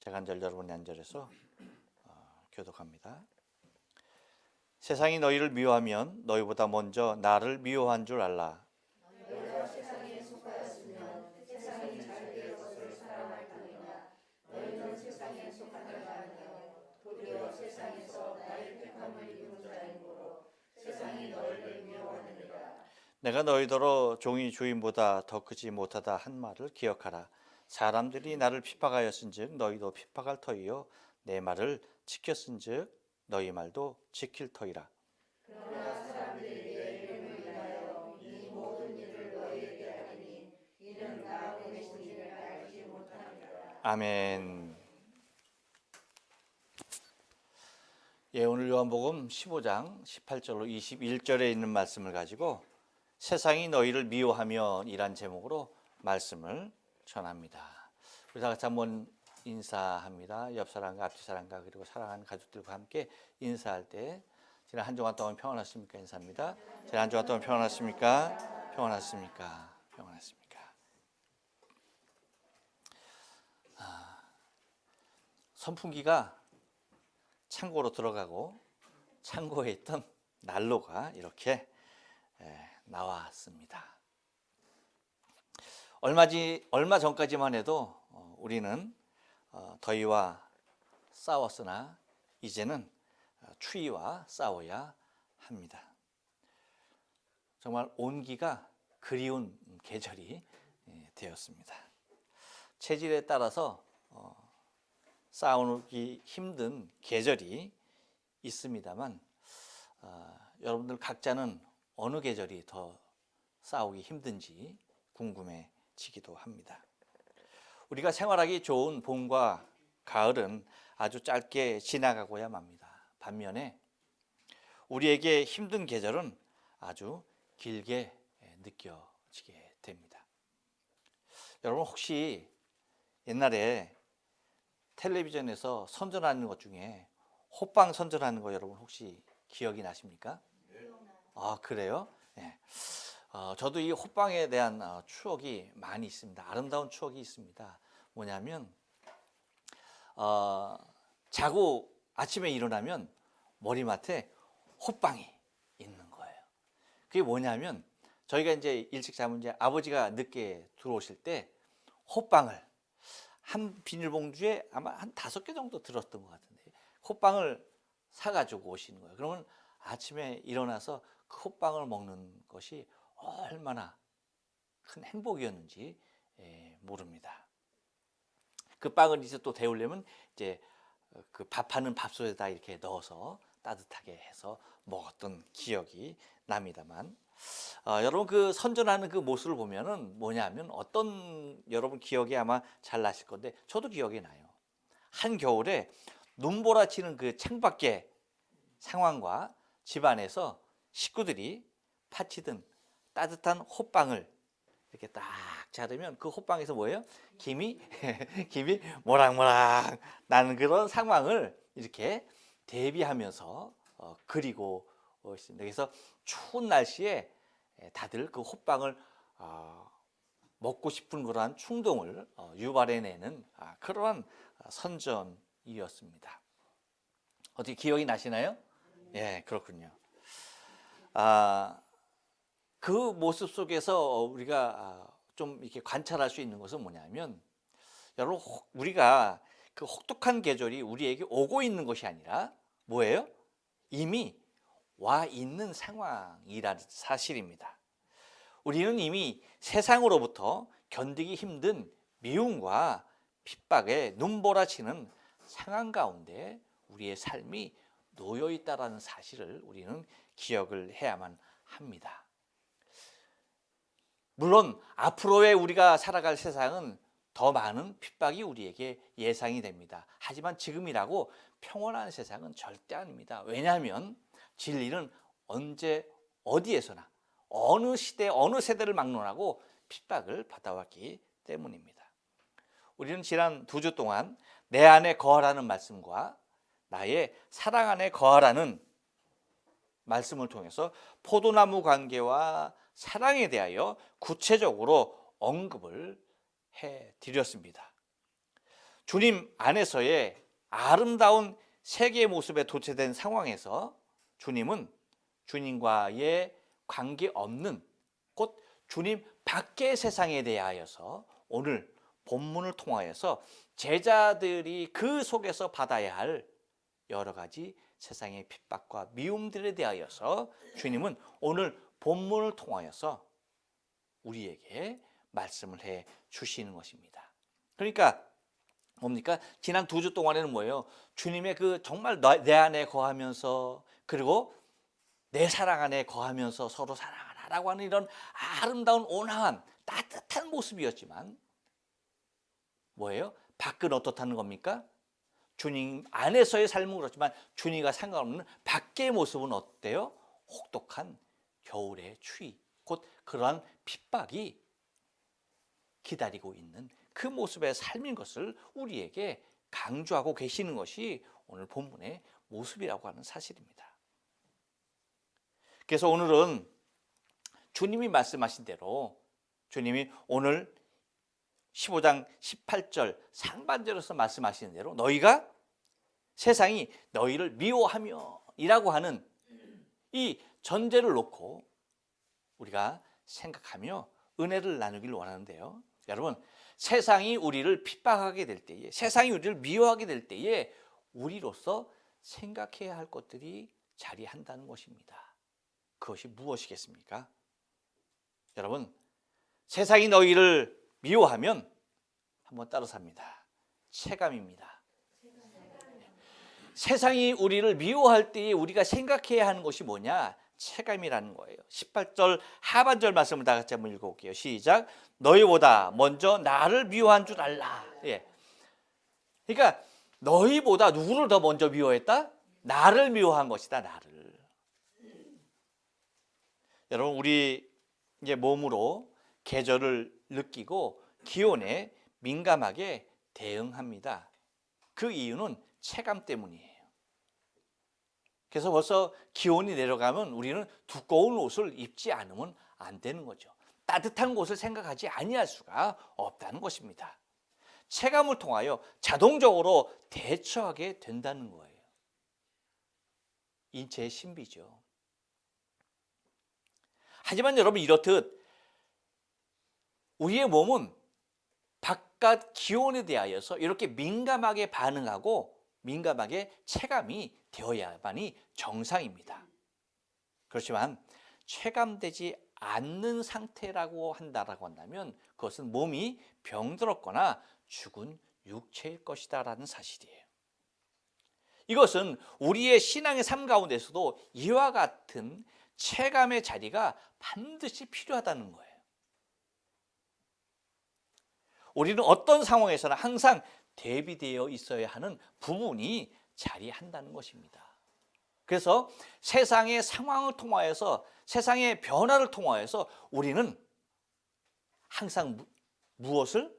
제가 한 절 여러분이 한 절에서 교독합니다. 세상이 너희를 미워하면 너희보다 먼저 나를 미워한 줄 알라. 너희가 세상에 속하였으면 세상이 잘 될 것을 사랑할 터이나 너희는 세상에 속하지 아니하며 도리어 세상에서 나의 택함을 입은 자이므로 세상이 너희를 미워하느니라. 내가 너희더러 종이 주인보다 더 크지 못하다 한 말을 기억하라. 사람들이 나를 핍박하였은즉 너희도 핍박할 터이요 내 말을 지켰은즉 너희 말도 지킬 터이라. 그러나 사람들이 내 이름을 인하여 이 모든 일을 너희에게 하리니 이는 나 보내심을 알지 못하니라. 아멘. 예, 오늘 요한복음 15장 18절로 21절에 있는 말씀을 가지고 세상이 너희를 미워하면 이란 제목으로 말씀을 전합니다. 우리 다 같이 한번 인사합니다. 옆 사람과 앞뒤 사람과 그리고 사랑하는 가족들과 함께 인사할 때 지난 한 주간 동안 평안하십니까? 인사합니다. 지난 한 주간 동안 평안하십니까? 평안하십니까? 평안하십니까? 선풍기가 창고로 들어가고 창고에 있던 난로가 이렇게 나왔습니다. 얼마 전까지만 해도 우리는 더위와 싸웠으나 이제는 추위와 싸워야 합니다. 정말 온기가 그리운 계절이 되었습니다. 체질에 따라서 싸우기 힘든 계절이 있습니다만 여러분들 각자는 어느 계절이 더 싸우기 힘든지 궁금해지기도 합니다. 우리가 생활하기 좋은 봄과 가을은 아주 짧게 지나가고야 맙니다. 반면에 우리에게 힘든 계절은 아주 길게 느껴지게 됩니다. 여러분 혹시 옛날에 텔레비전에서 선전하는 것 중에 호빵 선전하는 거 여러분 혹시 기억이 나십니까? 아, 그래요? 네. 저도 이 호빵에 대한 추억이 많이 있습니다. 아름다운 추억이 있습니다. 뭐냐면 자고 아침에 일어나면 머리맡에 호빵이 있는 거예요. 그게 뭐냐면 저희가 이제 일찍 자면 이제 아버지가 늦게 들어오실 때 호빵을 한 비닐봉지에 아마 한 5개 정도 들었던 것 같은데 호빵을 사가지고 오시는 거예요. 그러면 아침에 일어나서 그 호빵을 먹는 것이 얼마나 큰 행복이었는지 모릅니다. 그 빵을 이제 또 데우려면 이제 그 밥하는 밥솥에다 이렇게 넣어서 따뜻하게 해서 먹었던 기억이 납니다만 여러분 그 선전하는 그 모습을 보면은 뭐냐면 어떤 여러분 기억이 아마 잘 나실 건데 저도 기억이 나요. 한겨울에 눈보라치는 그 창밖의 상황과 집안에서 식구들이 파치든 따뜻한 호빵을 이렇게 딱 자르면 그 호빵에서 뭐예요? 김이 김이 모락모락 나는 그런 상황을 이렇게 대비하면서 그리고 있습니다. 그래서 추운 날씨에 다들 그 호빵을 먹고 싶은 그러한 충동을 유발해내는 그러한 선전이었습니다. 어떻게 기억이 나시나요? 예, 그렇군요. 그 모습 속에서 우리가 좀 이렇게 관찰할 수 있는 것은 뭐냐면 여러분 우리가 그 혹독한 계절이 우리에게 오고 있는 것이 아니라 뭐예요? 이미 와 있는 상황이라는 사실입니다. 우리는 이미 세상으로부터 견디기 힘든 미움과 핍박에 눈보라치는 상황 가운데 우리의 삶이 놓여 있다라는 사실을 우리는 기억을 해야만 합니다. 물론 앞으로의 우리가 살아갈 세상은 더 많은 핍박이 우리에게 예상이 됩니다. 하지만 지금이라고 평온한 세상은 절대 아닙니다. 왜냐하면 진리는 언제 어디에서나 어느 시대 어느 세대를 막론하고 핍박을 받아왔기 때문입니다. 우리는 지난 2주 동안 내 안에 거하라는 말씀과 나의 사랑 안에 거하라는 말씀을 통해서 포도나무 관계와 사랑에 대하여 구체적으로 언급을 해드렸습니다. 주님 안에서의 아름다운 세계의 모습에 도취된 상황에서 주님은 주님과의 관계없는 곧 주님 밖의 세상에 대하여서 오늘 본문을 통하여서 제자들이 그 속에서 받아야 할 여러 가지 세상의 핍박과 미움들에 대하여서 주님은 오늘 본문을 통하여서 우리에게 말씀을 해 주시는 것입니다. 그러니까 뭡니까? 지난 2주 동안에는 뭐예요? 주님의 그 정말 내 안에 거하면서 그리고 내 사랑 안에 거하면서 서로 사랑하라고 하는 이런 아름다운 온화한 따뜻한 모습이었지만 뭐예요? 밖은 어떻다는 겁니까? 주님 안에서의 삶은 그렇지만 주님과 상관없는 밖의 모습은 어때요? 혹독한 겨울의 추위, 곧 그러한 핍박이 기다리고 있는 그 모습의 삶인 것을 우리에게 강조하고 계시는 것이 오늘 본문의 모습이라고 하는 사실입니다. 그래서 오늘은 주님이 말씀하신 대로 주님이 오늘 15장 18절 상반절에서 말씀하시는 대로 너희가 세상이 너희를 미워하며 이라고 하는 이 전제를 놓고 우리가 생각하며 은혜를 나누길 원하는데요. 여러분, 세상이 우리를 핍박하게 될 때에, 세상이 우리를 미워하게 될 때에 우리로서 생각해야 할 것들이 자리한다는 것입니다. 그것이 무엇이겠습니까? 여러분, 세상이 너희를 미워하면 한번 따라서 합니다. 체감입니다. 세상이 우리를 미워할 때에 우리가 생각해야 하는 것이 뭐냐? 체감이라는 거예요. 18절 하반절 말씀을 다 같이 한번 읽어볼게요. 시작. 너희보다 먼저 나를 미워한 줄 알라. 예. 그러니까 너희보다 누구를 더 먼저 미워했다? 나를 미워한 것이다. 나를. 여러분, 우리 이제 몸으로 계절을 느끼고 기온에 민감하게 대응합니다. 그 이유는 체감 때문이에요. 그래서 벌써 기온이 내려가면 우리는 두꺼운 옷을 입지 않으면 안 되는 거죠. 따뜻한 곳을 생각하지 아니할 수가 없다는 것입니다. 체감을 통하여 자동적으로 대처하게 된다는 거예요. 인체의 신비죠. 하지만 여러분, 이렇듯 우리의 몸은 바깥 기온에 대하여서 이렇게 민감하게 반응하고 민감하게 체감이 되어야만이 정상입니다. 그렇지만 체감되지 않는 상태라고 한다면 그것은 몸이 병들었거나 죽은 육체일 것이다라는 사실이에요. 이것은 우리의 신앙의 삶 가운데서도 이와 같은 체감의 자리가 반드시 필요하다는 거예요. 우리는 어떤 상황에서나 항상 대비되어 있어야 하는 부분이 자리한다는 것입니다. 그래서 세상의 상황을 통하여서 세상의 변화를 통하여서 우리는 항상 무엇을?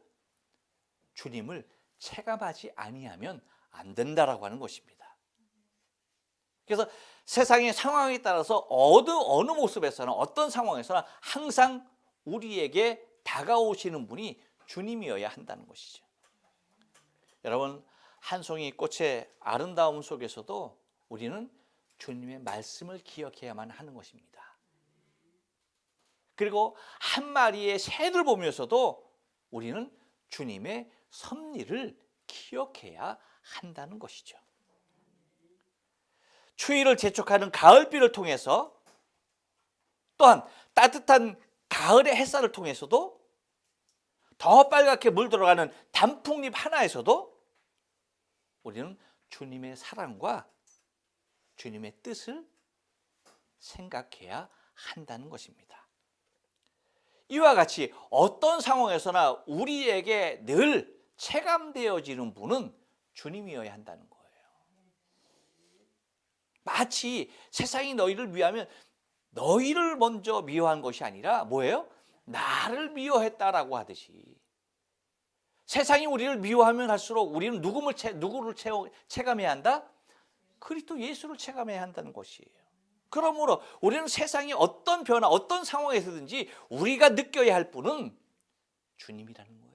주님을 체감하지 아니하면 안 된다라고 하는 것입니다. 그래서 세상의 상황에 따라서 어느 모습에서나 어떤 상황에서나 항상 우리에게 다가오시는 분이 주님이어야 한다는 것이죠. 여러분, 한 송이 꽃의 아름다움 속에서도 우리는 주님의 말씀을 기억해야만 하는 것입니다. 그리고 한 마리의 새를 보면서도 우리는 주님의 섭리를 기억해야 한다는 것이죠. 추위를 재촉하는 가을비를 통해서 또한 따뜻한 가을의 햇살을 통해서도 더 빨갛게 물들어가는 단풍잎 하나에서도 우리는 주님의 사랑과 주님의 뜻을 생각해야 한다는 것입니다. 이와 같이 어떤 상황에서나 우리에게 늘 체감되어지는 분은 주님이어야 한다는 거예요. 마치 세상이 너희를 미워하면 너희를 먼저 미워한 것이 아니라 뭐예요? 나를 미워했다라고 하듯이 세상이 우리를 미워하면 할수록 우리는 누구를 체감해야 한다? 그리스도 예수를 체감해야 한다는 것이에요. 그러므로 우리는 세상이 어떤 변화, 어떤 상황에서든지 우리가 느껴야 할 분은 주님이라는 거예요.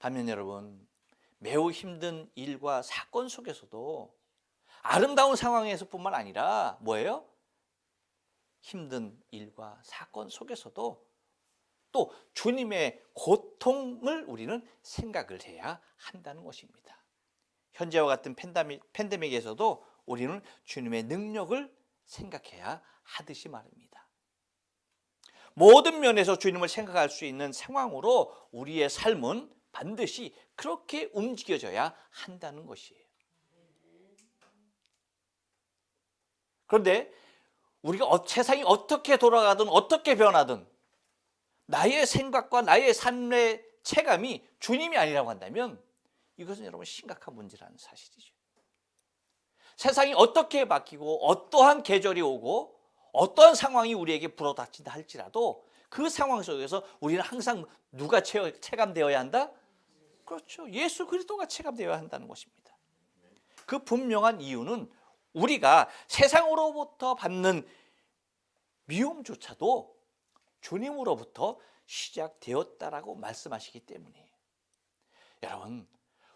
반면 여러분, 매우 힘든 일과 사건 속에서도 아름다운 상황에서뿐만 아니라 뭐예요? 힘든 일과 사건 속에서도 또 주님의 고통을 우리는 생각을 해야 한다는 것입니다. 현재와 같은 팬데믹에서도 우리는 주님의 능력을 생각해야 하듯이 말입니다. 모든 면에서 주님을 생각할 수 있는 상황으로 우리의 삶은 반드시 그렇게 움직여져야 한다는 것이에요. 그런데 우리가 세상이 어떻게 돌아가든 어떻게 변하든 나의 생각과 나의 삶의 체감이 주님이 아니라고 한다면 이것은 여러분 심각한 문제라는 사실이죠. 세상이 어떻게 바뀌고 어떠한 계절이 오고 어떠한 상황이 우리에게 불어닥친다 할지라도 그 상황 속에서 우리는 항상 누가 체감되어야 한다? 그렇죠. 예수 그리스도가 체감되어야 한다는 것입니다. 그 분명한 이유는 우리가 세상으로부터 받는 미움조차도 주님으로부터 시작되었다라고 말씀하시기 때문이에요. 여러분,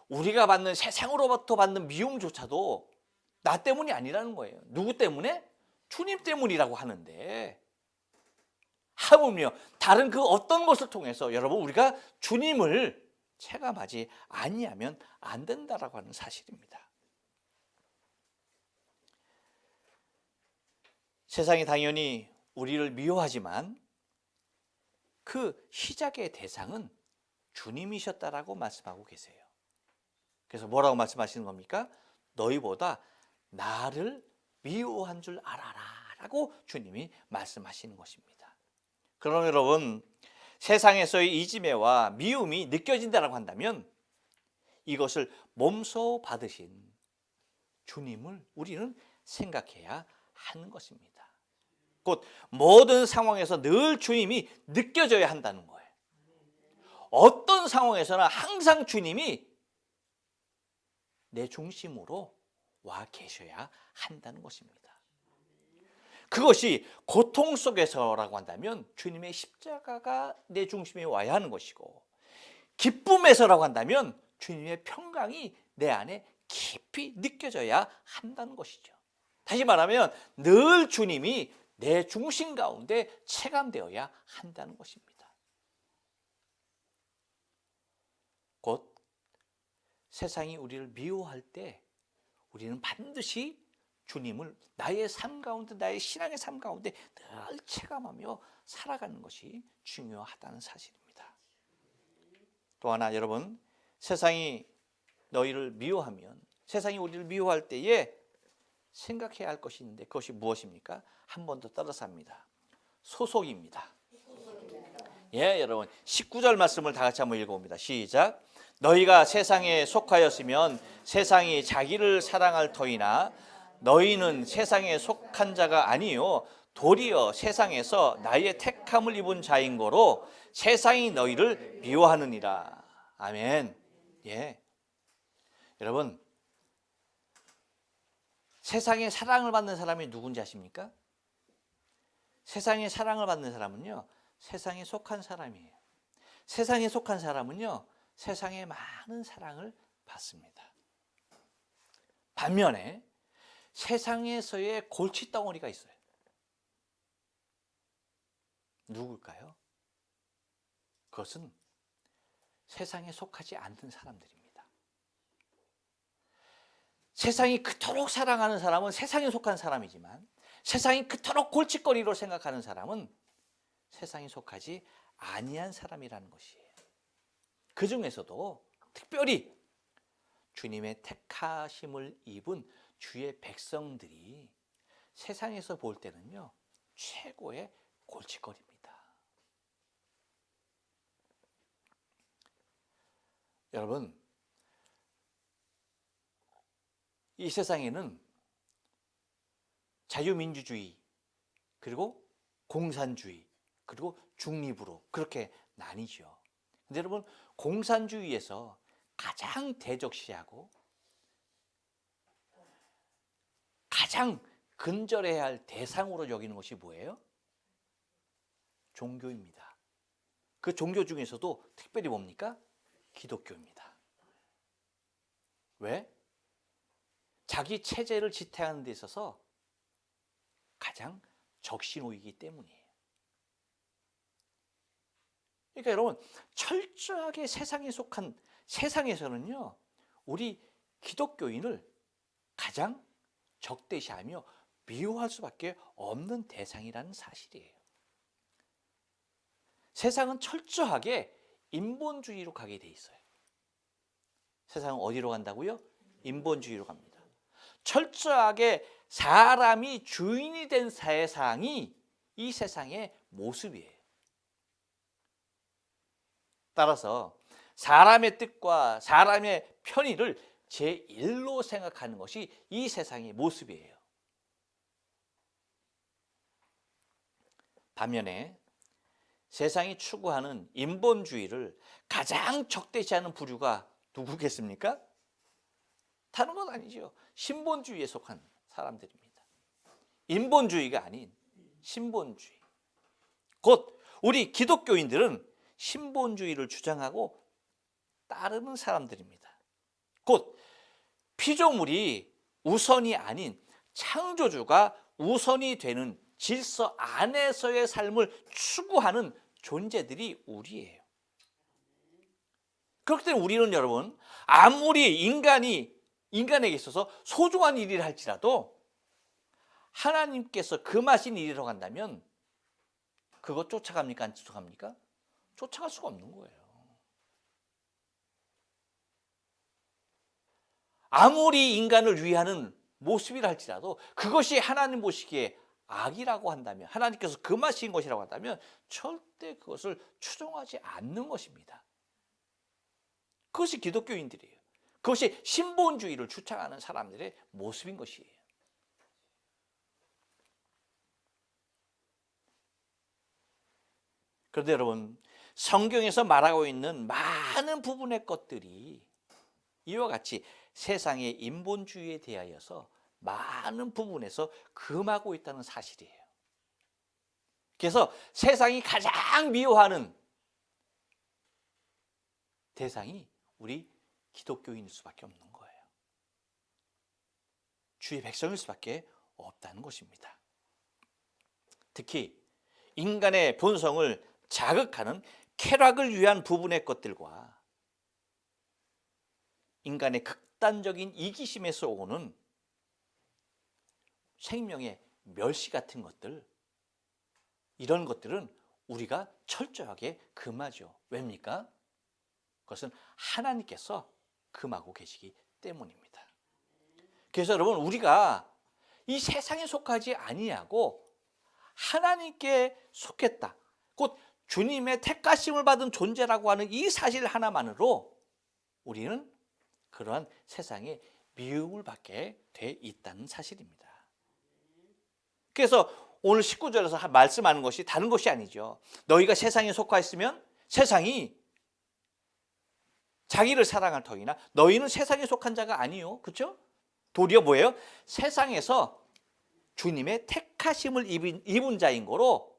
우리가 받는 세상으로부터 받는 미움조차도 나 때문이 아니라는 거예요. 누구 때문에? 주님 때문이라고 하는데 하물며 다른 그 어떤 것을 통해서 여러분 우리가 주님을 체감하지 아니하면 안 된다라고 하는 사실입니다. 세상이 당연히 우리를 미워하지만 그 시작의 대상은 주님이셨다라고 말씀하고 계세요. 그래서 뭐라고 말씀하시는 겁니까? 너희보다 나를 미워한 줄 알아라 라고 주님이 말씀하시는 것입니다. 그럼 여러분, 세상에서의 이지매와 미움이 느껴진다고 한다면 이것을 몸소 받으신 주님을 우리는 생각해야 하는 것입니다. 곧 모든 상황에서 늘 주님이 느껴져야 한다는 거예요. 어떤 상황에서나 항상 주님이 내 중심으로 와 계셔야 한다는 것입니다. 그것이 고통 속에서라고 한다면 주님의 십자가가 내 중심에 와야 하는 것이고, 기쁨에서라고 한다면 주님의 평강이 내 안에 깊이 느껴져야 한다는 것이죠. 다시 말하면 늘 주님이 내 중심 가운데 체감되어야 한다는 것입니다. 곧 세상이 우리를 미워할 때 우리는 반드시 주님을 나의 삶 가운데, 나의 신앙의 삶 가운데 늘 체감하며 살아가는 것이 중요하다는 사실입니다. 또 하나 여러분, 세상이 너희를 미워하면, 세상이 우리를 미워할 때에 생각해야 할 것이 있는데 그것이 무엇입니까? 한 번 더 따라서 합니다. 소속입니다. 예, 여러분 19절 말씀을 다 같이 한번 읽어봅니다. 시작. 너희가 세상에 속하였으면 세상이 자기를 사랑할 터이나 너희는 세상에 속한 자가 아니요 도리어 세상에서 나의 택함을 입은 자인 거로 세상이 너희를 미워하느니라. 아멘. 예, 여러분 세상에 사랑을 받는 사람이 누군지 아십니까? 세상에 사랑을 받는 사람은요, 세상에 속한 사람이에요. 세상에 속한 사람은요, 세상에 많은 사랑을 받습니다. 반면에 세상에서의 골칫덩어리가 있어요. 누굴까요? 그것은 세상에 속하지 않는 사람들입니다. 세상이 그토록 사랑하는 사람은 세상에 속한 사람이지만 세상이 그토록 골칫거리로 생각하는 사람은 세상에 속하지 아니한 사람이라는 것이에요. 그 중에서도 특별히 주님의 택하심을 입은 주의 백성들이 세상에서 볼 때는요, 최고의 골칫거리입니다. 여러분, 이 세상에는 자유민주주의, 그리고 공산주의, 그리고 중립으로 그렇게 나뉘죠. 근데 여러분, 공산주의에서 가장 대적시하고 가장 근절해야 할 대상으로 여기는 것이 뭐예요? 종교입니다. 그 종교 중에서도 특별히 뭡니까? 기독교입니다. 왜? 자기 체제를 지탱하는 데 있어서 가장 적신호이기 때문이에요. 그러니까 여러분, 철저하게 세상에 속한 세상에서는요, 우리 기독교인을 가장 적대시하며 미워할 수밖에 없는 대상이라는 사실이에요. 세상은 철저하게 인본주의로 가게 돼 있어요. 세상은 어디로 간다고요? 인본주의로 갑니다. 철저하게 사람이 주인이 된 세상이 이 세상의 모습이에요. 따라서 사람의 뜻과 사람의 편의를 제1로 생각하는 것이 이 세상의 모습이에요. 반면에 세상이 추구하는 인본주의를 가장 적대시하는 부류가 누구겠습니까? 다른 건 아니죠. 신본주의에 속한 사람들입니다. 인본주의가 아닌 신본주의. 곧 우리 기독교인들은 신본주의를 주장하고 따르는 사람들입니다. 곧 피조물이 우선이 아닌 창조주가 우선이 되는 질서 안에서의 삶을 추구하는 존재들이 우리예요. 그렇기 때문에 우리는 여러분, 아무리 인간에게 있어서 소중한 일이라 할지라도 하나님께서 금하신 일이라고 한다면 그거 쫓아갑니까? 안 쫓아갑니까? 쫓아갈 수가 없는 거예요. 아무리 인간을 위하는 모습이라 할지라도 그것이 하나님 보시기에 악이라고 한다면, 하나님께서 금하신 것이라고 한다면 절대 그것을 추종하지 않는 것입니다. 그것이 기독교인들이에요. 그것이 신본주의를 주창하는 사람들의 모습인 것이에요. 그런데 여러분, 성경에서 말하고 있는 많은 부분의 것들이 이와 같이 세상의 인본주의에 대하여서 많은 부분에서 금하고 있다는 사실이에요. 그래서 세상이 가장 미워하는 대상이 우리 기독교인일 수밖에 없는 거예요. 주의 백성일 수밖에 없다는 것입니다. 특히 인간의 본성을 자극하는 쾌락을 위한 부분의 것들과 인간의 극단적인 이기심에서 오는 생명의 멸시 같은 것들, 이런 것들은 우리가 철저하게 금하죠. 왜입니까? 그것은 하나님께서 금하고 계시기 때문입니다. 그래서 여러분, 우리가 이 세상에 속하지 아니하고 하나님께 속했다, 곧 주님의 택하심을 받은 존재라고 하는 이 사실 하나만으로 우리는 그러한 세상의 미움을 받게 돼 있다는 사실입니다. 그래서 오늘 19절에서 말씀하는 것이 다른 것이 아니죠. 너희가 세상에 속하였으면 세상이 자기를 사랑할 터이나 너희는 세상에 속한 자가 아니요. 그렇죠? 도리어 뭐예요? 세상에서 주님의 택하심을 입은 자인 거로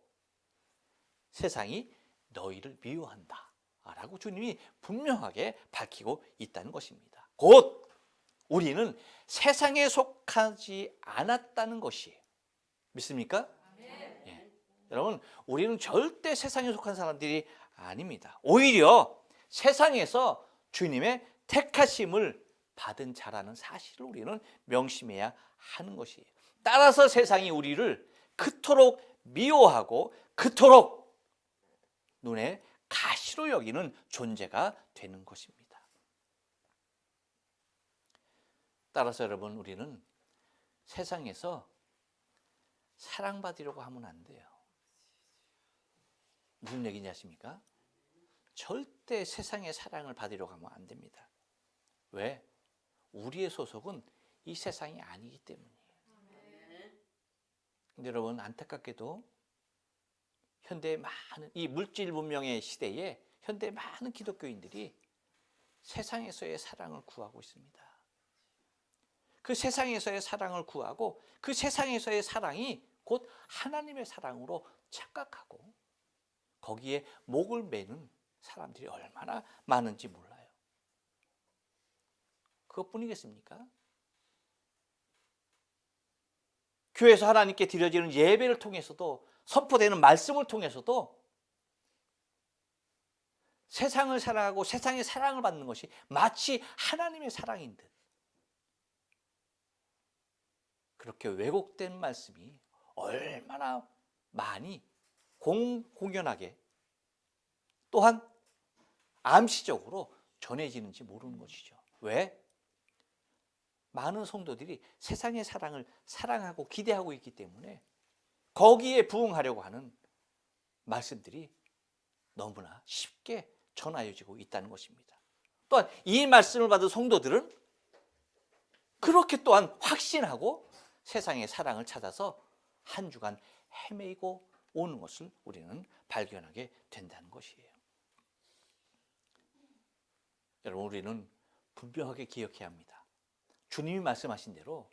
세상이 너희를 미워한다 라고 주님이 분명하게 밝히고 있다는 것입니다. 곧 우리는 세상에 속하지 않았다는 것이에요. 믿습니까? 예. 여러분, 우리는 절대 세상에 속한 사람들이 아닙니다. 오히려 세상에서 주님의 택하심을 받은 자라는 사실을 우리는 명심해야 하는 것이에요. 따라서 세상이 우리를 그토록 미워하고 그토록 눈에 가시로 여기는 존재가 되는 것입니다. 따라서 여러분, 우리는 세상에서 사랑받으려고 하면 안 돼요. 무슨 얘기인지 아십니까? 절대 세상의 사랑을 받으려고 하면 안 됩니다. 왜? 우리의 소속은 이 세상이 아니기 때문이에요. 근데 여러분, 안타깝게도 현대 많은 이 물질 문명의 시대에 현대 많은 기독교인들이 세상에서의 사랑을 구하고 있습니다. 그 세상에서의 사랑을 구하고 그 세상에서의 사랑이 곧 하나님의 사랑으로 착각하고 거기에 목을 매는 사람들이 얼마나 많은지 몰라요. 그것뿐이겠습니까? 교회에서 하나님께 드려지는 예배를 통해서도, 선포되는 말씀을 통해서도 세상을 사랑하고 세상의 사랑을 받는 것이 마치 하나님의 사랑인 듯, 그렇게 왜곡된 말씀이 얼마나 많이 공연하게, 또한 암시적으로 전해지는지 모르는 것이죠. 왜? 많은 성도들이 세상의 사랑을 사랑하고 기대하고 있기 때문에 거기에 부응하려고 하는 말씀들이 너무나 쉽게 전하여지고 있다는 것입니다. 또한 이 말씀을 받은 성도들은 그렇게 또한 확신하고 세상의 사랑을 찾아서 한 주간 헤매고 오는 것을 우리는 발견하게 된다는 것이에요. 여러분, 우리는 분명하게 기억해야 합니다. 주님이 말씀하신 대로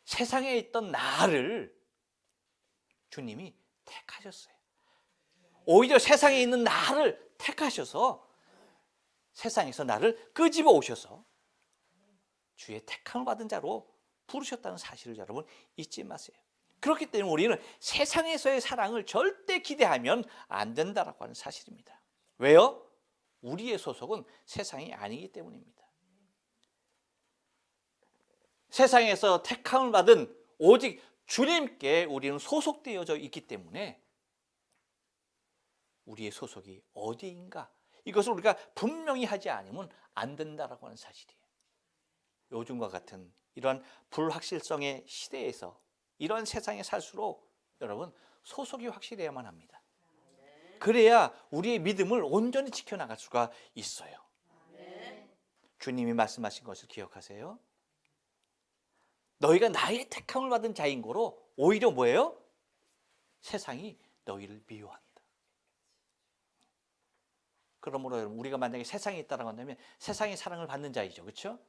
세상에 있던 나를 주님이 택하셨어요. 오히려 세상에 있는 나를 택하셔서 세상에서 나를 끄집어 오셔서 주의 택함을 받은 자로 부르셨다는 사실을 여러분 잊지 마세요. 그렇기 때문에 우리는 세상에서의 사랑을 절대 기대하면 안 된다라고 하는 사실입니다. 왜요? 우리의 소속은 세상이 아니기 때문입니다. 세상에서 택함을 받은 오직 주님께 우리는 소속되어져 있기 때문에 우리의 소속이 어디인가, 이것을 우리가 분명히 하지 않으면 안 된다라고 하는 사실이에요. 요즘과 같은 이러한 불확실성의 시대에서, 이러한 세상에 살수록 여러분 소속이 확실해야만 합니다. 그래야 우리의 믿음을 온전히 지켜나갈 수가 있어요. 주님이 말씀하신 것을 기억하세요. 너희가 나의 택함을 받은 자인 거로 오히려 뭐예요? 세상이 너희를 미워한다. 그러므로 여러분, 우리가 만약에 세상에 있다라고 한다면 세상의 사랑을 받는 자이죠. 그렇죠?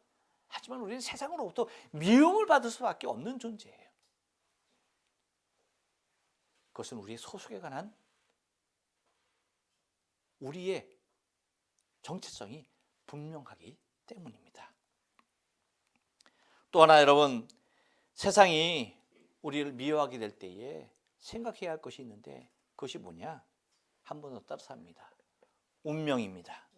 하지만 우리는 세상으로부터 미움을 받을 수밖에 없는 존재예요. 그것은 우리의 소속에 관한 우리의 정체성이 분명하기 때문입니다. 또 하나 여러분, 세상이 우리를 미워하게 될 때에 생각해야 할 것이 있는데 그것이 뭐냐? 한 번 더 따라서 합니다. 운명입니다.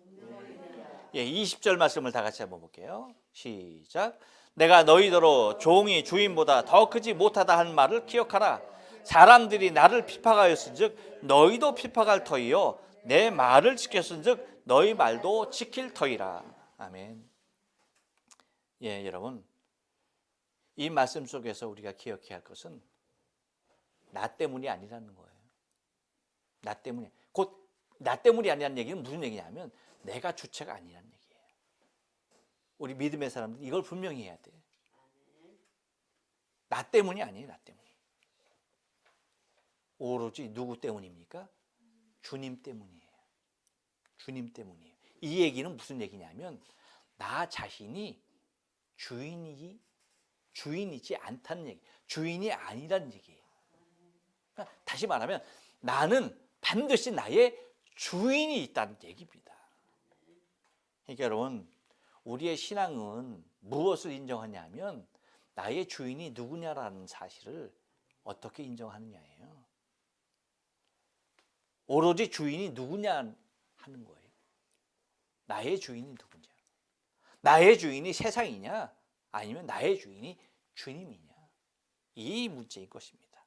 20절 말씀을 다 같이 한번 볼게요. 시작. 내가 너희더러 종이 주인보다 더 크지 못하다 한 말을 기억하라. 사람들이 나를 피파하였은즉 너희도 피파할 터이요 내 말을 지켰은즉 너희 말도 지킬 터이라. 아멘. 여러분, 이 말씀 속에서 우리가 기억해야 할 것은 나 때문이 아니라는 거예요. 나 때문이, 곧 나 때문이 아니라는 얘기는 무슨 얘기냐면 내가 주체가 아니라는 얘기예요. 우리 믿음의 사람들이 이걸 분명히 해야 돼. 나 때문이 아니에요. 나 때문이. 오로지 누구 때문입니까? 주님 때문이에요. 주님 때문이에요. 이 얘기는 무슨 얘기냐면 나 자신이 주인이지 않다는 얘기, 주인이 아니라는 얘기예요. 그러니까 다시 말하면 나는 반드시 나의 주인이 있다는 얘기입니다. 그러니까 여러분, 우리의 신앙은 무엇을 인정하냐면 나의 주인이 누구냐라는 사실을 어떻게 인정하느냐예요. 오로지 주인이 누구냐 하는 거예요. 나의 주인이 누구냐. 나의 주인이 세상이냐 아니면 나의 주인이 주님이냐, 이 문제인 것입니다.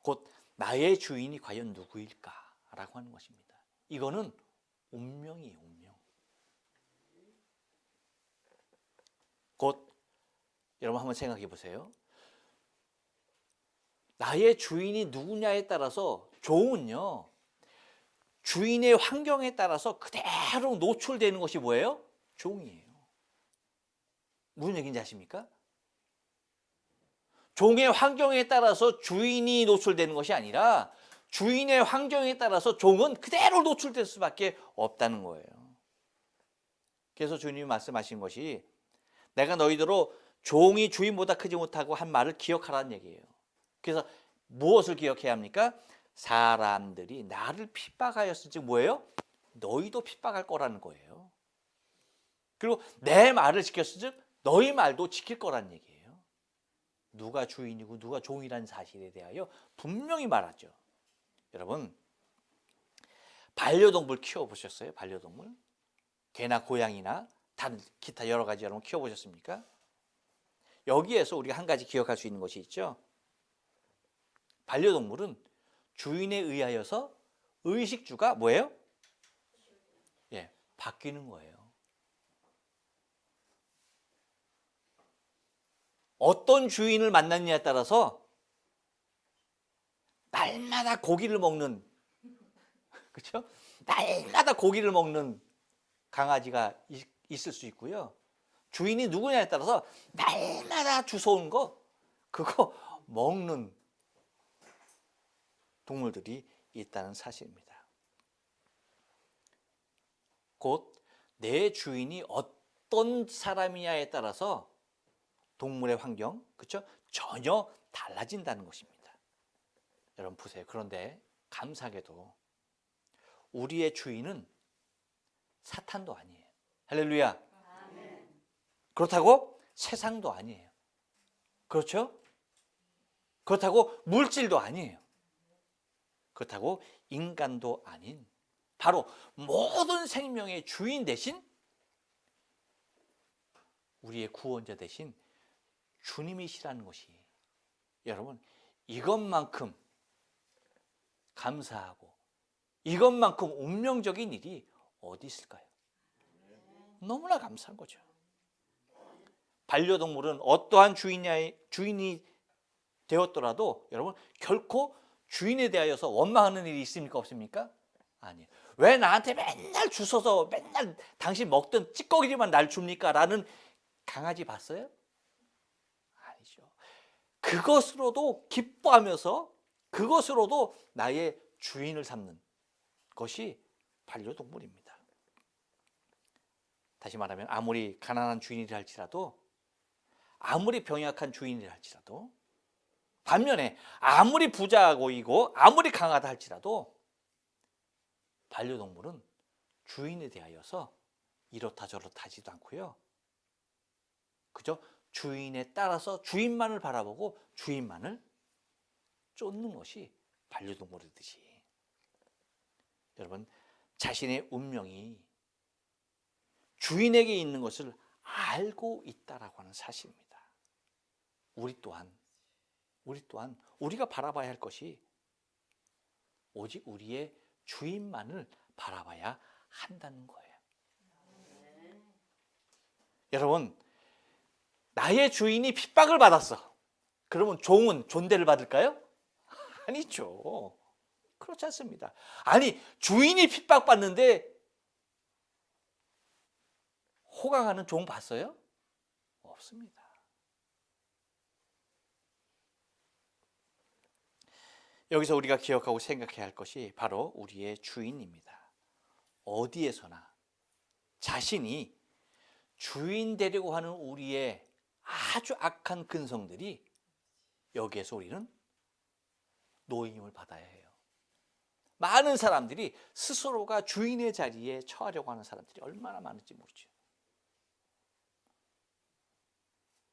곧 나의 주인이 과연 누구일까라고 하는 것입니다. 이거는 운명이에요. 운명. 곧 여러분 한번 생각해 보세요. 나의 주인이 누구냐에 따라서 종은요, 주인의 환경에 따라서 그대로 노출되는 것이 뭐예요? 종이에요. 무슨 얘기인지 아십니까? 종의 환경에 따라서 주인이 노출되는 것이 아니라 주인의 환경에 따라서 종은 그대로 노출될 수밖에 없다는 거예요. 그래서 주님이 말씀하신 것이 내가 너희들로 종이 주인보다 크지 못하고 한 말을 기억하라는 얘기예요. 그래서 무엇을 기억해야 합니까? 사람들이 나를 핍박하였을지 뭐예요? 너희도 핍박할 거라는 거예요. 그리고 내 말을 지켰은즉 너희 말도 지킬 거란 얘기예요. 누가 주인이고 누가 종이라는 사실에 대하여 분명히 말하죠. 여러분, 반려동물 키워보셨어요? 반려동물? 개나 고양이나 다른 기타 여러 가지 여러분 키워보셨습니까? 여기에서 우리가 한 가지 기억할 수 있는 것이 있죠. 반려동물은 주인에 의하여서 의식주가 뭐예요? 예, 바뀌는 거예요. 어떤 주인을 만났느냐에 따라서 날마다 고기를 먹는, 그렇죠? 날마다 고기를 먹는 강아지가 있을 수 있고요. 주인이 누구냐에 따라서 날마다 주워온 거 그거 먹는 동물들이 있다는 사실입니다. 곧 내 주인이 어떤 사람이냐에 따라서 동물의 환경, 그렇죠? 전혀 달라진다는 것입니다. 여러분 보세요. 그런데 감사하게도 우리의 주인은 사탄도 아니에요. 할렐루야. 아멘. 그렇다고 세상도 아니에요. 그렇죠? 그렇다고 물질도 아니에요. 그렇다고 인간도 아닌 바로 모든 생명의 주인 대신 우리의 구원자 대신 주님이시라는 것이, 여러분, 이것만큼 감사하고 이것만큼 운명적인 일이 어디 있을까요? 너무나 감사한 거죠. 반려동물은 어떠한 주인이 되었더라도 여러분 결코 주인에 대하여서 원망하는 일이 있습니까? 없습니까? 아니에요. 왜 나한테 맨날 주워서 맨날 당신 먹던 찌꺼기만 날 줍니까? 라는 강아지 봤어요? 아니죠. 그것으로도 기뻐하면서 그것으로도 나의 주인을 삼는 것이 반려동물입니다. 다시 말하면 아무리 가난한 주인이라 할지라도, 아무리 병약한 주인이라 할지라도, 반면에 아무리 부자고이고 아무리 강하다 할지라도 반려동물은 주인에 대하여서 이렇다 저렇다 하지도 않고요. 그죠? 주인에 따라서 주인만을 바라보고 주인만을 쫓는 것이 반려동물이듯이, 여러분, 자신의 운명이 주인에게 있는 것을 알고 있다라고 하는 사실입니다. 우리 또한 우리가 바라봐야 할 것이 오직 우리의 주인만을 바라봐야 한다는 거예요. 여러분, 나의 주인이 핍박을 받았어. 그러면 종은 존대를 받을까요? 아니죠. 그렇지 않습니다. 아니, 주인이 핍박받는데 호강하는 종 봤어요? 없습니다. 여기서 우리가 기억하고 생각해야 할 것이 바로 우리의 주인입니다. 어디에서나 자신이 주인 되려고 하는 우리의 아주 악한 근성들이, 여기에서 우리는 노임을 받아야 해요. 많은 사람들이 스스로가 주인의 자리에 처하려고 하는 사람들이 얼마나 많은지 모르죠.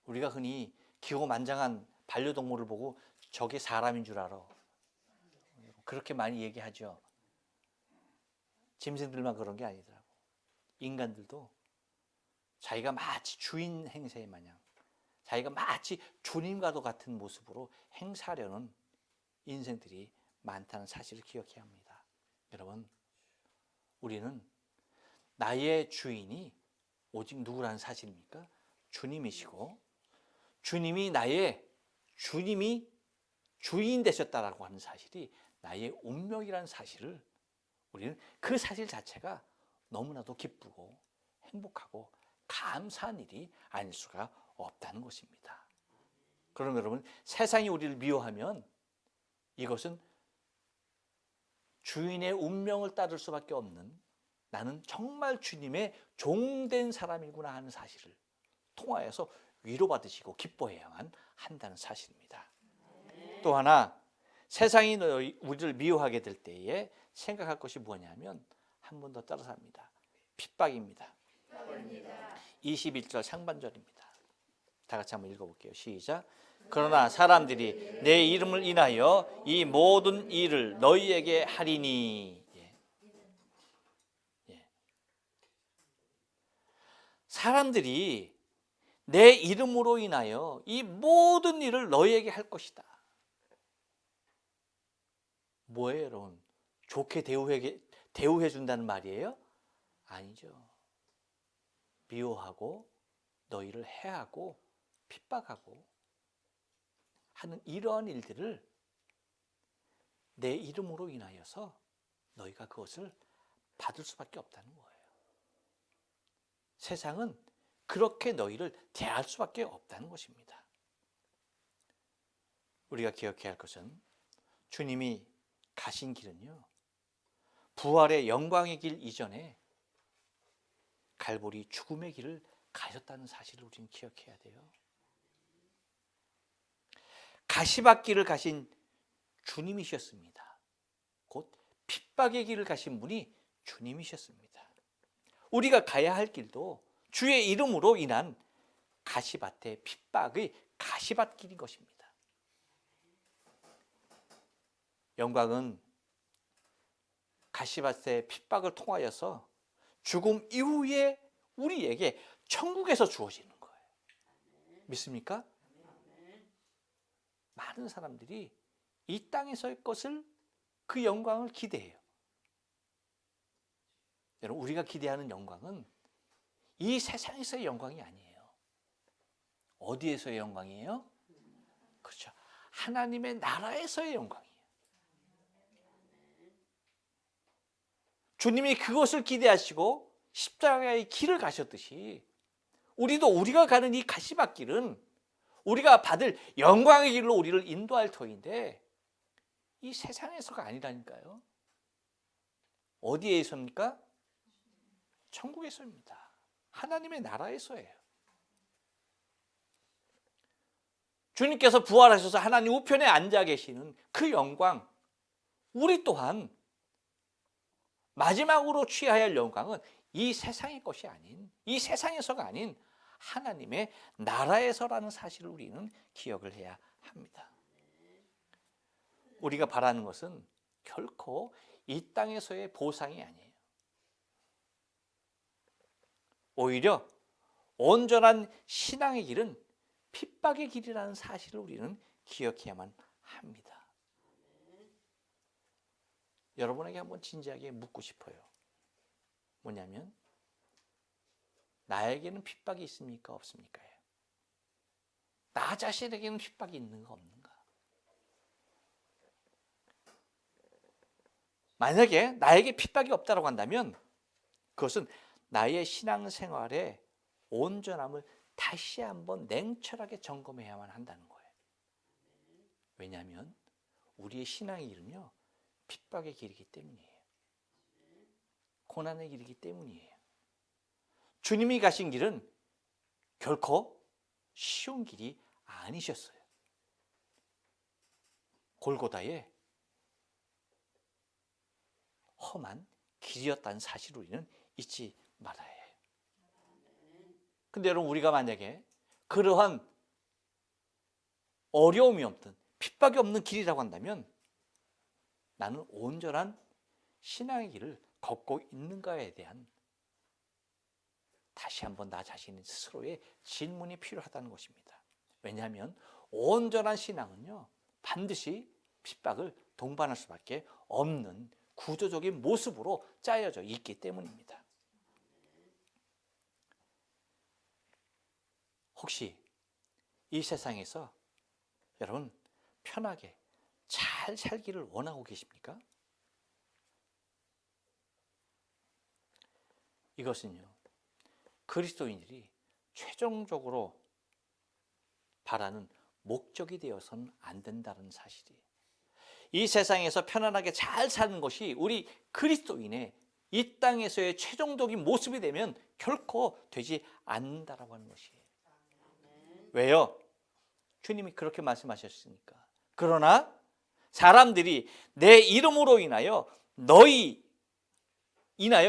우리가 흔히 기고만장한 반려동물을 보고 저게 사람인 줄 알아, 그렇게 많이 얘기하죠. 짐승들만 그런 게 아니더라고. 인간들도 자기가 마치 주인 행세 마냥, 자기가 마치 주님과도 같은 모습으로 행사하려는 인생들이 많다는 사실을 기억해야 합니다. 여러분, 우리는 나의 주인이 오직 누구라는 사실입니까? 주님이시고, 주님이 주인 되셨다라고 하는 사실이 나의 운명이라는 사실을, 우리는 그 사실 자체가 너무나도 기쁘고 행복하고 감사한 일이 아닐 수가 없다는 것입니다. 그럼 여러분, 세상이 우리를 미워하면 이것은 주인의 운명을 따를 수밖에 없는, 나는 정말 주님의 종된 사람이구나 하는 사실을 통하여서 위로받으시고 기뻐해야만 한다는 사실입니다. 또 하나, 세상이 우리를 미워하게 될 때에 생각할 것이 뭐냐면 한 번 더 따라서 합니다. 핍박입니다. 혀입니다. 21절 상반절입니다. 다 같이 한번 읽어볼게요. 시작. 그러나 사람들이 내 이름을 인하여 이 모든 일을 너희에게 하리니. 사람들이 내 이름으로 인하여 이 모든 일을 너희에게 할 것이다. 뭐예요, 여러분? 좋게 대우해 준다는 말이에요? 아니죠. 미워하고 너희를 해하고 핍박하고 하는 이러한 일들을 내 이름으로 인하여서 너희가 그것을 받을 수밖에 없다는 거예요. 세상은 그렇게 너희를 대할 수밖에 없다는 것입니다. 우리가 기억해야 할 것은 주님이 가신 길은요, 부활의 영광의 길 이전에 갈보리 죽음의 길을 가셨다는 사실을 우리는 기억해야 돼요. 가시밭길을 가신 주님이셨습니다. 곧 핍박의 길을 가신 분이 주님이셨습니다. 우리가 가야 할 길도 주의 이름으로 인한 가시밭의 핍박의 가시밭길인 것입니다. 영광은 가시밭의 핍박을 통하여서 죽음 이후에 우리에게 천국에서 주어지는 거예요. 믿습니까? 많은 사람들이 이 땅에서의 것을, 그 영광을 기대해요. 여러분, 우리가 기대하는 영광은 이 세상에서의 영광이 아니에요. 어디에서의 영광이에요? 그렇죠. 하나님의 나라에서의 영광이에요. 주님이 그것을 기대하시고 십자가의 길을 가셨듯이 우리가 가는 이 가시밭길은 우리가 받을 영광의 길로 우리를 인도할 터인데 이 세상에서가 아니라니까요. 어디에서입니까? 천국에서입니다. 하나님의 나라에서예요. 주님께서 부활하셔서 하나님 우편에 앉아 계시는 그 영광, 우리 또한 마지막으로 취해야 할 영광은 이 세상의 것이 아닌, 이 세상에서가 아닌 하나님의 나라에서라는 사실을 우리는 기억을 해야 합니다. 우리가 바라는 것은 결코 이 땅에서의 보상이 아니에요. 오히려 온전한 신앙의 길은 핍박의 길이라는 사실을 우리는 기억해야만 합니다. 여러분에게 한번 진지하게 묻고 싶어요. 뭐냐면 나에게는 핍박이 있습니까? 없습니까? 나 자신에게는 핍박이 있는가 없는가? 만약에 나에게 핍박이 없다고 한다면 그것은 나의 신앙생활의 온전함을 다시 한번 냉철하게 점검해야만 한다는 거예요. 왜냐하면 우리의 신앙의 길은요, 핍박의 길이기 때문이에요. 고난의 길이기 때문이에요. 주님이 가신 길은 결코 쉬운 길이 아니셨어요. 골고다의 험한 길이었다는 사실을 우리는 잊지 말아야 해요. 근데 여러분, 우리가 만약에 그러한 어려움이 없든 핍박이 없는 길이라고 한다면 나는 온전한 신앙의 길을 걷고 있는가에 대한 다시 한번 나 자신 스스로의 질문이 필요하다는 것입니다. 왜냐하면 온전한 신앙은요, 반드시 핍박을 동반할 수밖에 없는 구조적인 모습으로 짜여져 있기 때문입니다. 혹시 이 세상에서 여러분 편하게 잘 살기를 원하고 계십니까? 이것은요, 그리스도인들이 최종적으로 바라는 목적이 되어서는 안 된다는 사실이에요. 이 세상에서 편안하게 잘 사는 것이 우리 그리스도인의 이 땅에서의 최종적인 모습이 되면 결코 되지 않는다라고 하는 것이에요. 왜요? 주님이 그렇게 말씀하셨으니까. 그러나 사람들이 내 이름으로 인하여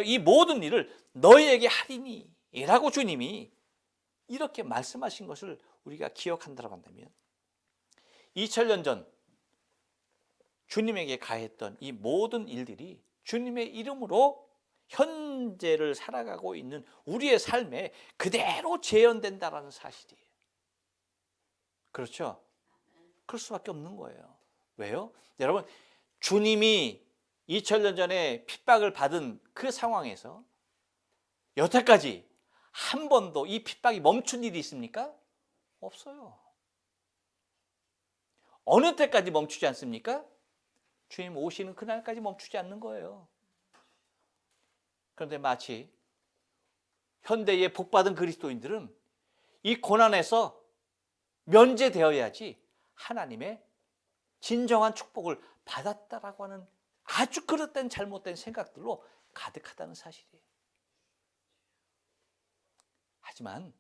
이 모든 일을 너희에게 하리니. 이라고 주님이 이렇게 말씀하신 것을 우리가 기억한다고 한다면 2000년 전 주님에게 가했던 이 모든 일들이 주님의 이름으로 현재를 살아가고 있는 우리의 삶에 그대로 재현된다는 사실이에요. 그렇죠? 그럴 수밖에 없는 거예요. 왜요? 여러분, 주님이 2000년 전에 핍박을 받은 그 상황에서 여태까지 한 번도 이 핍박이 멈춘 일이 있습니까? 없어요. 어느 때까지 멈추지 않습니까? 주님 오시는 그날까지 멈추지 않는 거예요. 그런데 마치 현대의 복받은 그리스도인들은 이 고난에서 면제되어야지 하나님의 진정한 축복을 받았다라고 하는 아주 그릇된 잘못된 생각들로 가득하다는 사실이에요. 하지만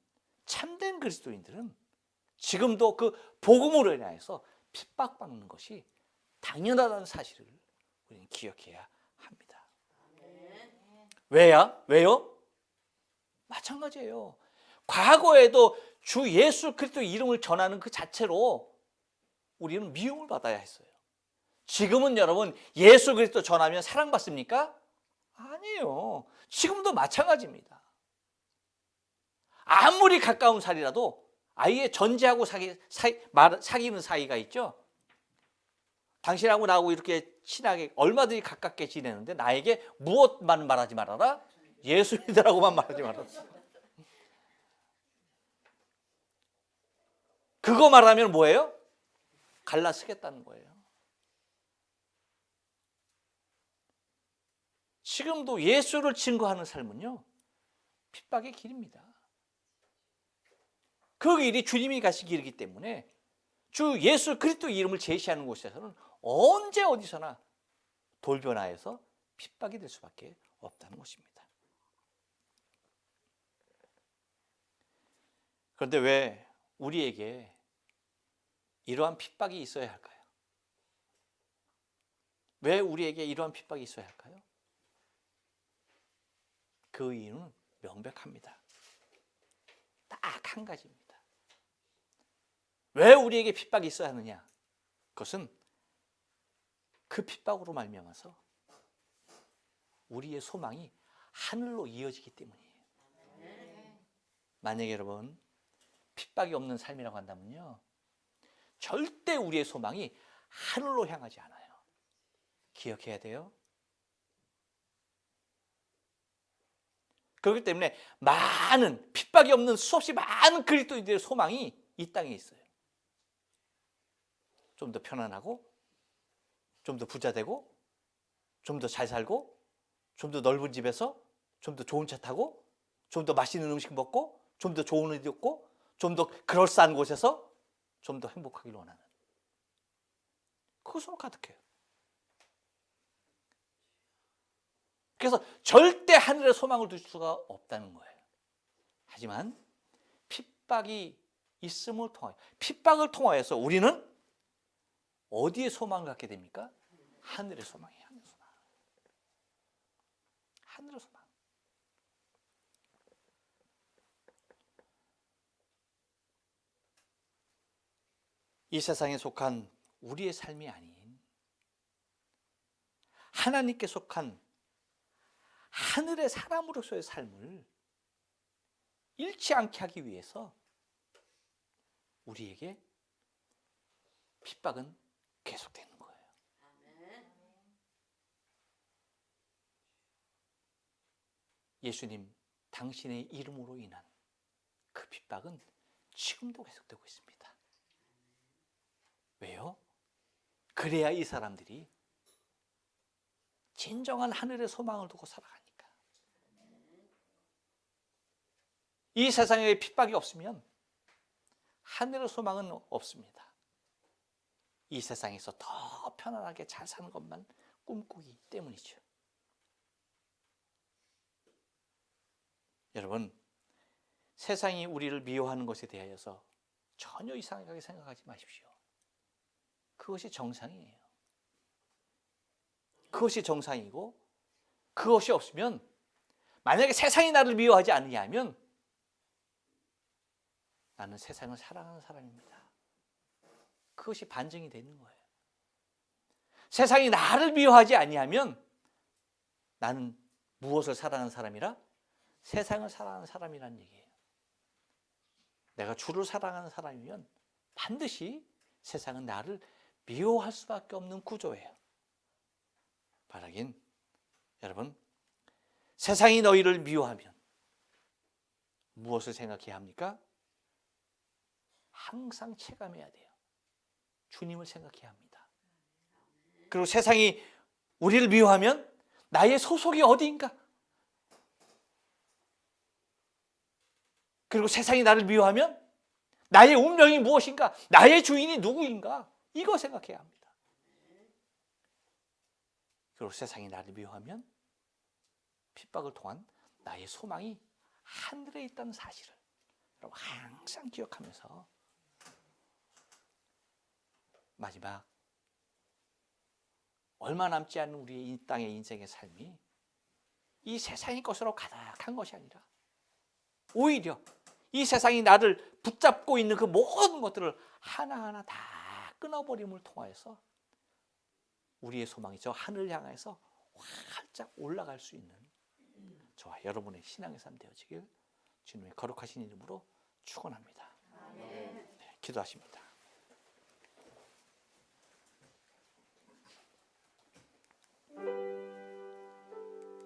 참된 그리스도인들은 지금도 그 복음으로 인하여서 핍박받는 것이 당연하다는 사실을 우리는 기억해야 합니다. 왜요? 마찬가지예요. 과거에도 주 예수 그리스도 이름을 전하는 그 자체로 우리는 미움을 받아야 했어요. 지금은 여러분 예수 그리스도 전하면 사랑받습니까? 아니에요. 지금도 마찬가지입니다. 아무리 가까운 사이라도 아예 전제하고 사귀는 사이가 있죠. 당신하고 나하고 이렇게 친하게 얼마든지 가깝게 지내는데 나에게 무엇만 말하지 말아라? 예수 믿으라고만 말하지 말아라. 그거 말하면 뭐예요? 갈라 쓰겠다는 거예요. 지금도 예수를 증거하는 삶은요, 핍박의 길입니다. 그 길이 주님이 가신 길이기 때문에 주 예수 그리스도 이름을 제시하는 곳에서는 언제 어디서나 돌변하여서 핍박이 될 수밖에 없다는 것입니다. 그런데 왜 우리에게 이러한 핍박이 있어야 할까요? 왜 우리에게 이러한 핍박이 있어야 할까요? 그 이유는 명백합니다. 딱 한 가지입니다. 왜 우리에게 핍박이 있어야 하느냐? 그것은 그 핍박으로 말미암아서 우리의 소망이 하늘로 이어지기 때문이에요. 만약에 여러분 핍박이 없는 삶이라고 한다면요, 절대 우리의 소망이 하늘로 향하지 않아요. 기억해야 돼요. 그렇기 때문에 많은 핍박이 없는 수없이 많은 그리스도인들의 소망이 이 땅에 있어요. 좀 더 편안하고, 좀 더 부자 되고, 좀 더 잘 살고, 좀 더 넓은 집에서, 좀 더 좋은 차 타고, 좀 더 맛있는 음식 먹고, 좀 더 좋은 옷 입고, 좀 더 그럴싸한 곳에서 좀 더 행복하길 원하는, 그것으로 가득해요. 그래서 절대 하늘에 소망을 둘 수가 없다는 거예요. 하지만 핍박이 있음을 통하여, 핍박을 통하여서 우리는 어디에 소망을 갖게 됩니까? 하늘의 소망이에요. 하늘의 소망. 하늘의 소망. 이 세상에 속한 우리의 삶이 아닌 하나님께 속한 하늘의 사람으로서의 삶을 잃지 않게 하기 위해서 우리에게 핍박은 계속되는 거예요. 예수님 당신의 이름으로 인한 그 핍박은 지금도 계속되고 있습니다. 왜요? 그래야 이 사람들이 진정한 하늘의 소망을 두고 살아가니까. 이 세상에 핍박이 없으면 하늘의 소망은 없습니다. 이 세상에서 더 편안하게 잘 사는 것만 꿈꾸기 때문이죠. 여러분, 세상이 우리를 미워하는 것에 대하여서 전혀 이상하게 생각하지 마십시오. 그것이 정상이에요. 그것이 정상이고, 그것이 없으면, 만약에 세상이 나를 미워하지 않느냐 하면 나는 세상을 사랑하는 사람입니다. 그것이 반증이 되는 거예요. 세상이 나를 미워하지 아니하면 나는 무엇을 사랑하는 사람이라? 세상을 사랑하는 사람이라는 얘기예요. 내가 주를 사랑하는 사람이면 반드시 세상은 나를 미워할 수밖에 없는 구조예요. 바라긴 여러분, 세상이 너희를 미워하면 무엇을 생각해야 합니까? 항상 체감해야 돼요. 주님을 생각해야 합니다. 그리고 세상이 우리를 미워하면 나의 소속이 어디인가? 그리고 세상이 나를 미워하면 나의 운명이 무엇인가? 나의 주인이 누구인가? 이거 생각해야 합니다. 그리고 세상이 나를 미워하면 핍박을 통한 나의 소망이 하늘에 있다는 사실을 여러분 항상 기억하면서 마지막 얼마 남지 않은 우리의 이 땅의 인생의 삶이 이 세상의 것으로 가득한 것이 아니라 오히려 이 세상이 나를 붙잡고 있는 그 모든 것들을 하나하나 다 끊어버림을 통하여서 우리의 소망이 저 하늘을 향해서 활짝 올라갈 수 있는 저와 여러분의 신앙의 삶 되어지길 주님의 거룩하신 이름으로 축원합니다. 네, 기도하십니다.